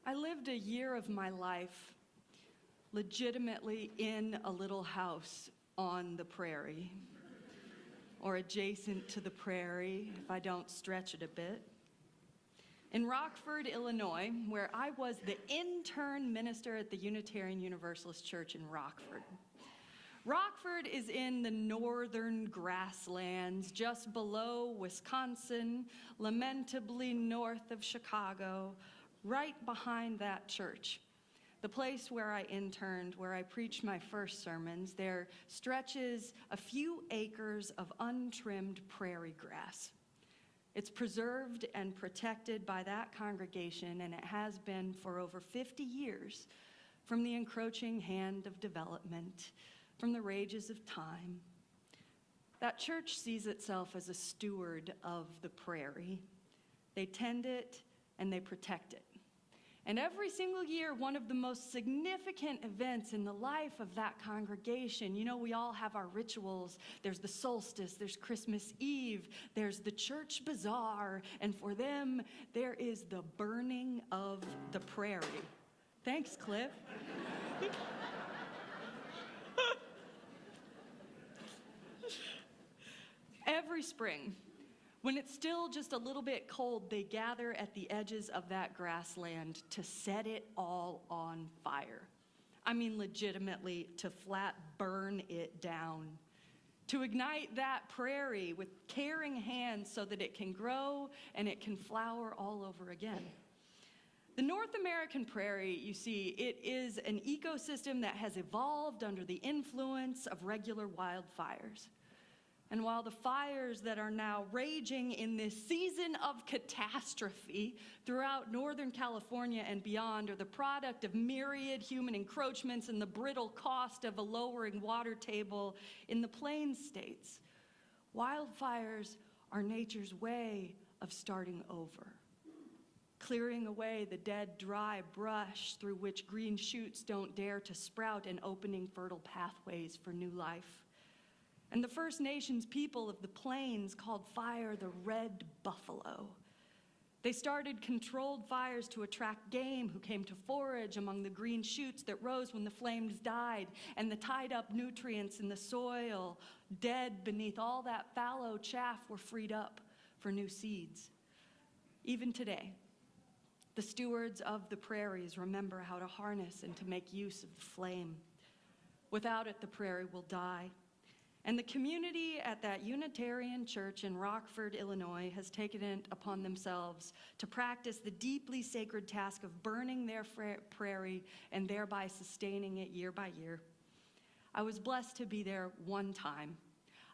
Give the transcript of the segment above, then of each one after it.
I lived a year of my life legitimately in a little house on the prairie, or adjacent to the prairie, if I don't stretch it a bit. In Rockford, Illinois, where I was the intern minister at the Unitarian Universalist Church in Rockford. Rockford is in the northern grasslands, just below Wisconsin, lamentably north of Chicago, right behind that church. The place where I interned, where I preached my first sermons, there stretches a few acres of untrimmed prairie grass. It's preserved and protected by that congregation, and it has been for over 50 years from the encroaching hand of development, from the rages of time. That church sees itself as a steward of the prairie. They tend it and they protect it. And every single year, one of the most significant events in the life of that congregation, you know, we all have our rituals. There's the solstice, there's Christmas Eve, there's the church bazaar, and for them, there is the burning of the prairie. Thanks, Cliff. Every spring, when it's still just a little bit cold, they gather at the edges of that grassland to set it all on fire. I mean, legitimately, to flat burn it down. To ignite that prairie with caring hands so that it can grow and it can flower all over again. The North American prairie, you see, it is an ecosystem that has evolved under the influence of regular wildfires. And while the fires that are now raging in this season of catastrophe throughout Northern California and beyond are the product of myriad human encroachments and the brittle cost of a lowering water table in the Plains states, wildfires are nature's way of starting over, clearing away the dead, dry brush through which green shoots don't dare to sprout and opening fertile pathways for new life. And the First Nations people of the plains called fire the red buffalo. They started controlled fires to attract game who came to forage among the green shoots that rose when the flames died, and the tied up nutrients in the soil, dead beneath all that fallow chaff, were freed up for new seeds. Even today, the stewards of the prairies remember how to harness and to make use of the flame. Without it, the prairie will die. And the community at that Unitarian church in Rockford, Illinois, has taken it upon themselves to practice the deeply sacred task of burning their prairie and thereby sustaining it year by year. I was blessed to be there one time.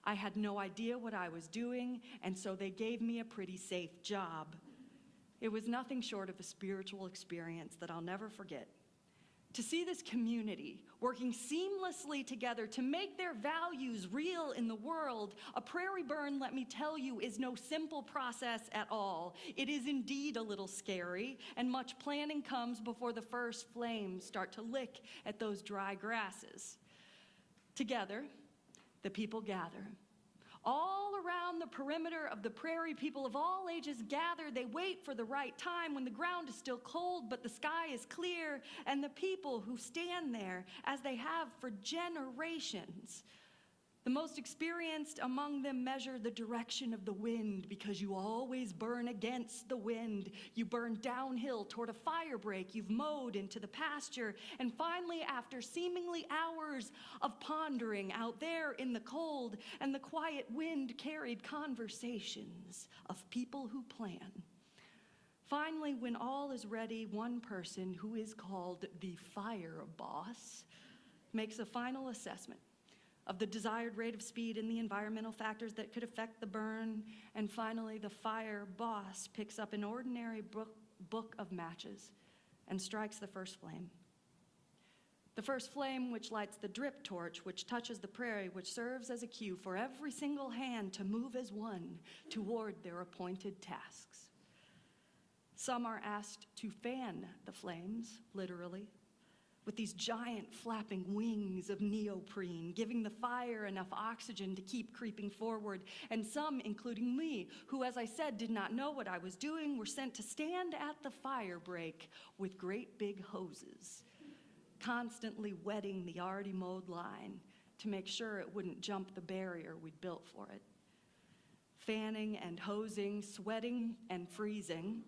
I had no idea what I was doing, and so they gave me a pretty safe job. It was nothing short of a spiritual experience that I'll never forget. To see this community working seamlessly together to make their values real in the world, a prairie burn, let me tell you, is no simple process at all. It is indeed a little scary, and much planning comes before the first flames start to lick at those dry grasses. Together, the people gather. All around the perimeter of the prairie, people of all ages gather. They wait for the right time when the ground is still cold, but the sky is clear, and the people who stand there, as they have for generations, the most experienced among them measure the direction of the wind, because you always burn against the wind. You burn downhill toward a fire break you've mowed into the pasture. And finally, after seemingly hours of pondering out there in the cold and the quiet wind-carried conversations of people who plan, finally, when all is ready, one person who is called the fire boss makes a final assessment of the desired rate of speed and the environmental factors that could affect the burn. And finally, the fire boss picks up an ordinary book of matches and strikes the first flame. The first flame which lights the drip torch, which touches the prairie, which serves as a cue for every single hand to move as one toward their appointed tasks. Some are asked to fan the flames, literally. with these giant flapping wings of neoprene, giving the fire enough oxygen to keep creeping forward. And some, including me, who, as I said, did not know what I was doing, were sent to stand at the fire break with great big hoses, constantly wetting the already mowed line to make sure it wouldn't jump the barrier we'd built for it. Fanning and hosing, sweating and freezing,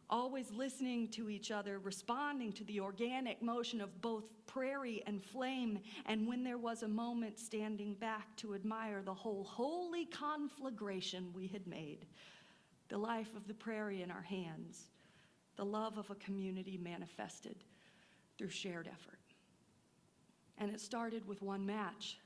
always listening to each other, responding to the organic motion of both prairie and flame, and when there was a moment, standing back to admire the whole holy conflagration we had made, the life of the prairie in our hands, the love of a community manifested through shared effort. And it started with one match.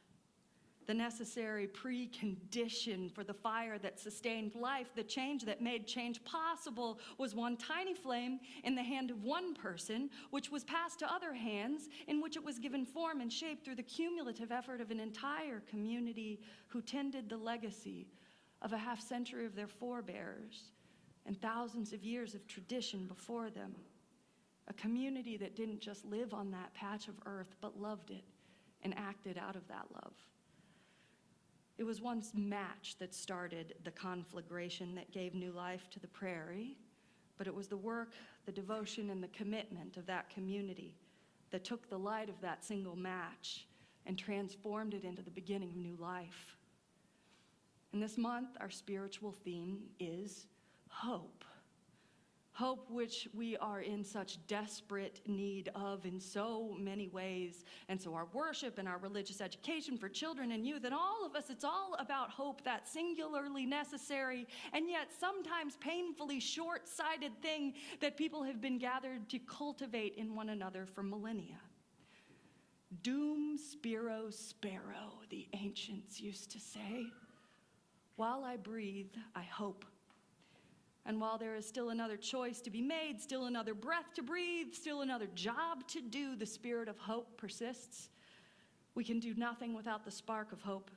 The necessary precondition for the fire that sustained life, the change that made change possible, was one tiny flame in the hand of one person, which was passed to other hands, in which it was given form and shape through the cumulative effort of an entire community who tended the legacy of a half-century of their forebears and thousands of years of tradition before them. A community that didn't just live on that patch of earth, but loved it and acted out of that love. It was one match that started the conflagration that gave new life to the prairie, but it was the work, the devotion, and the commitment of that community that took the light of that single match and transformed it into the beginning of new life. And this month, our spiritual theme is hope. Hope, which we are in such desperate need of in so many ways. And so our worship and our religious education for children and youth and all of us, it's all about hope, that singularly necessary and yet sometimes painfully short-sighted thing that people have been gathered to cultivate in one another for millennia. Dum spiro spero, the ancients used to say. While I breathe, I hope. And while there is still another choice to be made, still another breath to breathe, still another job to do, the spirit of hope persists. We can do nothing without the spark of hope.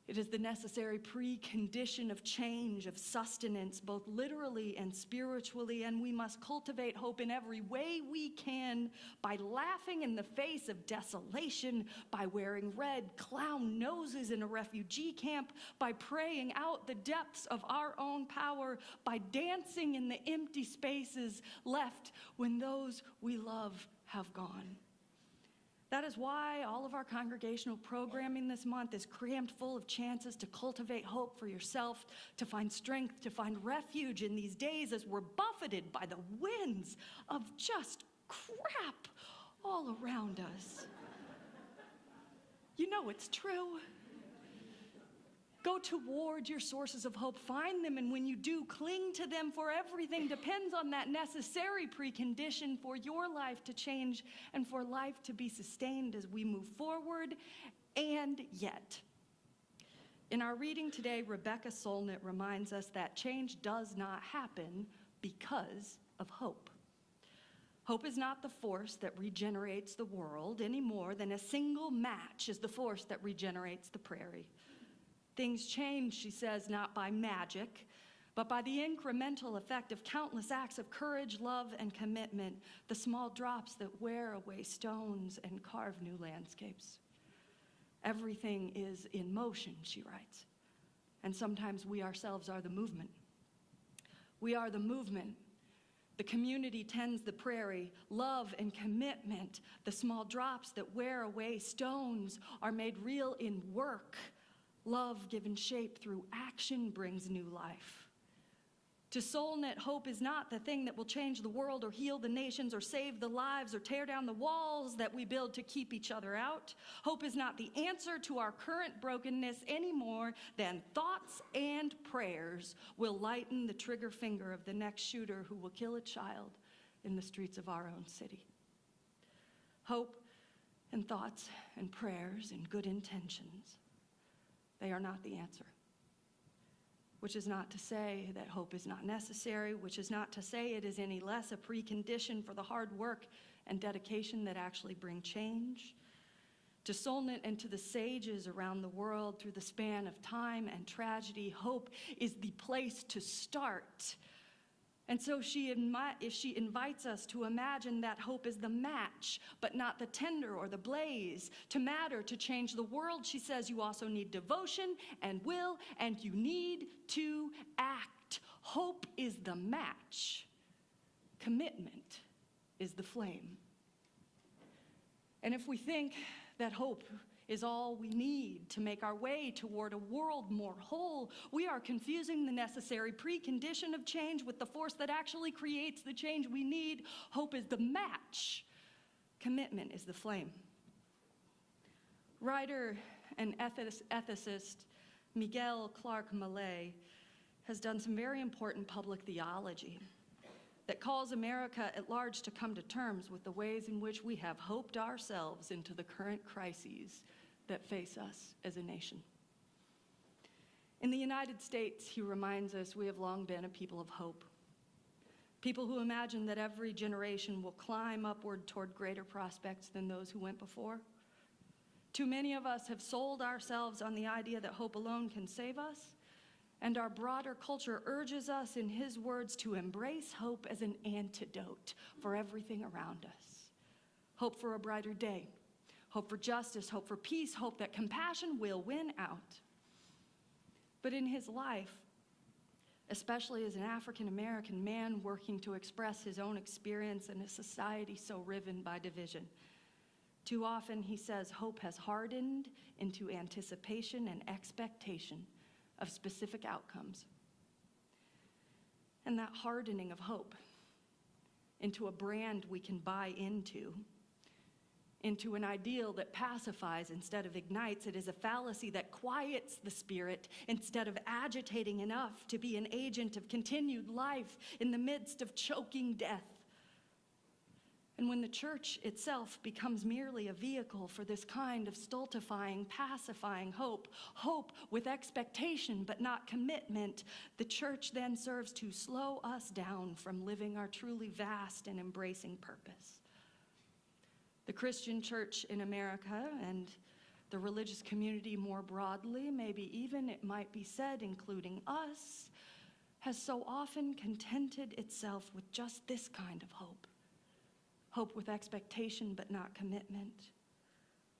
It is the necessary precondition of change, of sustenance, both literally and spiritually, and we must cultivate hope in every way we can, by laughing in the face of desolation, by wearing red clown noses in a refugee camp, by praying out the depths of our own power, by dancing in the empty spaces left when those we love have gone. That is why all of our congregational programming this month is crammed full of chances to cultivate hope for yourself, to find strength, to find refuge in these days as we're buffeted by the winds of just crap all around us. You know it's true. Go toward your sources of hope, find them, and when you do, cling to them, for everything depends on that necessary precondition for your life to change and for life to be sustained as we move forward. And yet, in our reading today, Rebecca Solnit reminds us that change does not happen because of hope. Hope is not the force that regenerates the world any more than a single match is the force that regenerates the prairie. Things change, she says, not by magic, but by the incremental effect of countless acts of courage, love, and commitment, the small drops that wear away stones and carve new landscapes. Everything is in motion, she writes, and sometimes we ourselves are the movement. We are the movement. The community tends the prairie. Love and commitment, the small drops that wear away stones, are made real in work. Love given shape through action brings new life. To Solnit, hope is not the thing that will change the world or heal the nations or save the lives or tear down the walls that we build to keep each other out. Hope is not the answer to our current brokenness any more than thoughts and prayers will lighten the trigger finger of the next shooter who will kill a child in the streets of our own city. Hope and thoughts and prayers and good intentions, they are not the answer. Which is not to say that hope is not necessary, which is not to say it is any less a precondition for the hard work and dedication that actually bring change. To Solnit and to the sages around the world through the span of time and tragedy, hope is the place to start. And so if she invites us to imagine that hope is the match, but not the tinder or the blaze, to matter, to change the world, she says you also need devotion and will, and you need to act. Hope is the match. Commitment is the flame. And if we think that hope is all we need to make our way toward a world more whole, we are confusing the necessary precondition of change with the force that actually creates the change we need. Hope is the match. Commitment is the flame. Writer and ethicist Miguel Clark Millet has done some very important public theology that calls America at large to come to terms with the ways in which we have hoped ourselves into the current crises that face us as a nation. In the United States, he reminds us we have long been a people of hope. People who imagine that every generation will climb upward toward greater prospects than those who went before. Too many of us have sold ourselves on the idea that hope alone can save us, and our broader culture urges us, in his words, to embrace hope as an antidote for everything around us. Hope for a brighter day, hope for justice, hope for peace, hope that compassion will win out. But in his life, especially as an African-American man working to express his own experience in a society so riven by division, too often, he says, hope has hardened into anticipation and expectation of specific outcomes. And that hardening of hope into a brand we can buy into an ideal that pacifies instead of ignites. It is a fallacy that quiets the spirit instead of agitating enough to be an agent of continued life in the midst of choking death. And when the church itself becomes merely a vehicle for this kind of stultifying, pacifying hope, hope with expectation but not commitment, the church then serves to slow us down from living our truly vast and embracing purpose. The Christian church in America and the religious community more broadly, maybe even it might be said, including us, has so often contented itself with just this kind of hope. Hope with expectation but not commitment.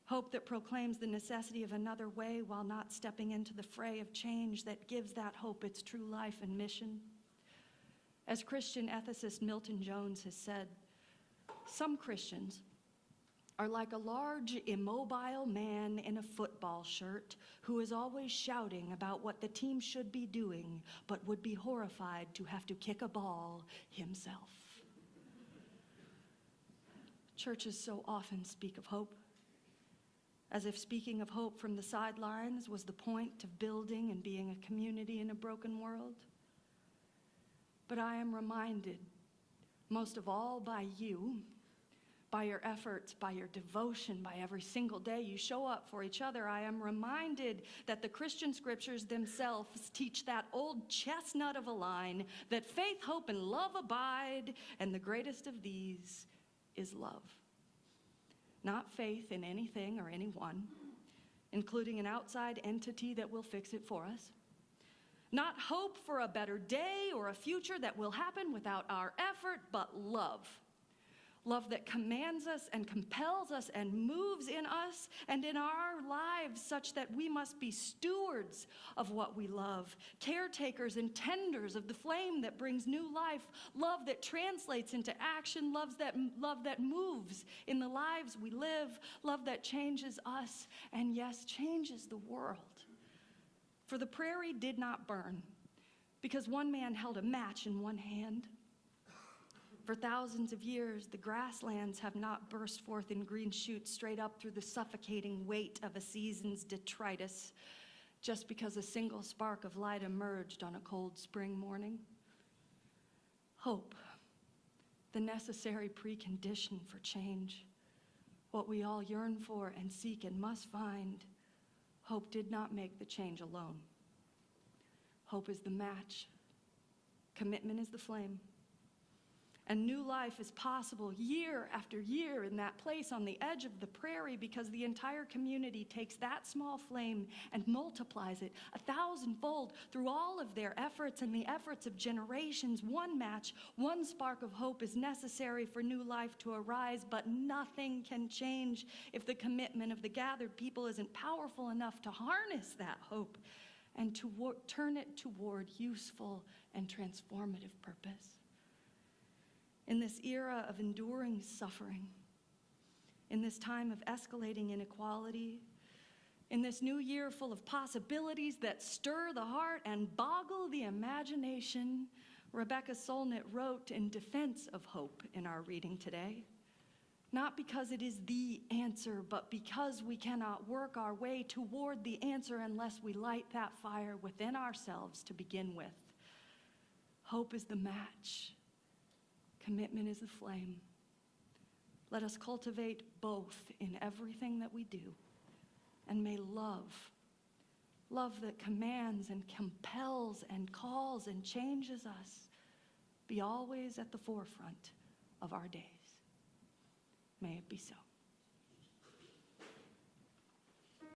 Hope that proclaims the necessity of another way while not stepping into the fray of change that gives that hope its true life and mission. As Christian ethicist Milton Jones has said, some Christians are like a large, immobile man in a football shirt who is always shouting about what the team should be doing, but would be horrified to have to kick a ball himself. Churches so often speak of hope, as if speaking of hope from the sidelines was the point of building and being a community in a broken world. But I am reminded, most of all by you, by your efforts, by your devotion, by every single day you show up for each other, I am reminded that the Christian scriptures themselves teach that old chestnut of a line that faith, hope, and love abide, and the greatest of these is love. Not faith in anything or anyone, including an outside entity that will fix it for us. Not hope for a better day or a future that will happen without our effort, but love. Love that commands us and compels us and moves in us and in our lives such that we must be stewards of what we love, caretakers and tenders of the flame that brings new life, love that translates into action, love that moves in the lives we live, love that changes us and, yes, changes the world. For the prairie did not burn because one man held a match in one hand. For thousands of years, the grasslands have not burst forth in green shoots straight up through the suffocating weight of a season's detritus just because a single spark of light emerged on a cold spring morning. Hope, the necessary precondition for change, what we all yearn for and seek and must find, hope did not make the change alone. Hope is the match. Commitment is the flame. And new life is possible year after year in that place on the edge of the prairie, because the entire community takes that small flame and multiplies it 1,000-fold through all of their efforts and the efforts of generations. One match, one spark of hope is necessary for new life to arise, but nothing can change if the commitment of the gathered people isn't powerful enough to harness that hope and to turn it toward useful and transformative purpose. In this era of enduring suffering, in this time of escalating inequality, in this new year full of possibilities that stir the heart and boggle the imagination, Rebecca Solnit wrote in defense of hope in our reading today, not because it is the answer, but because we cannot work our way toward the answer unless we light that fire within ourselves to begin with. Hope is the match. Commitment is the flame. Let us cultivate both in everything that we do. And may love that commands and compels and calls and changes us, be always at the forefront of our days. May it be so.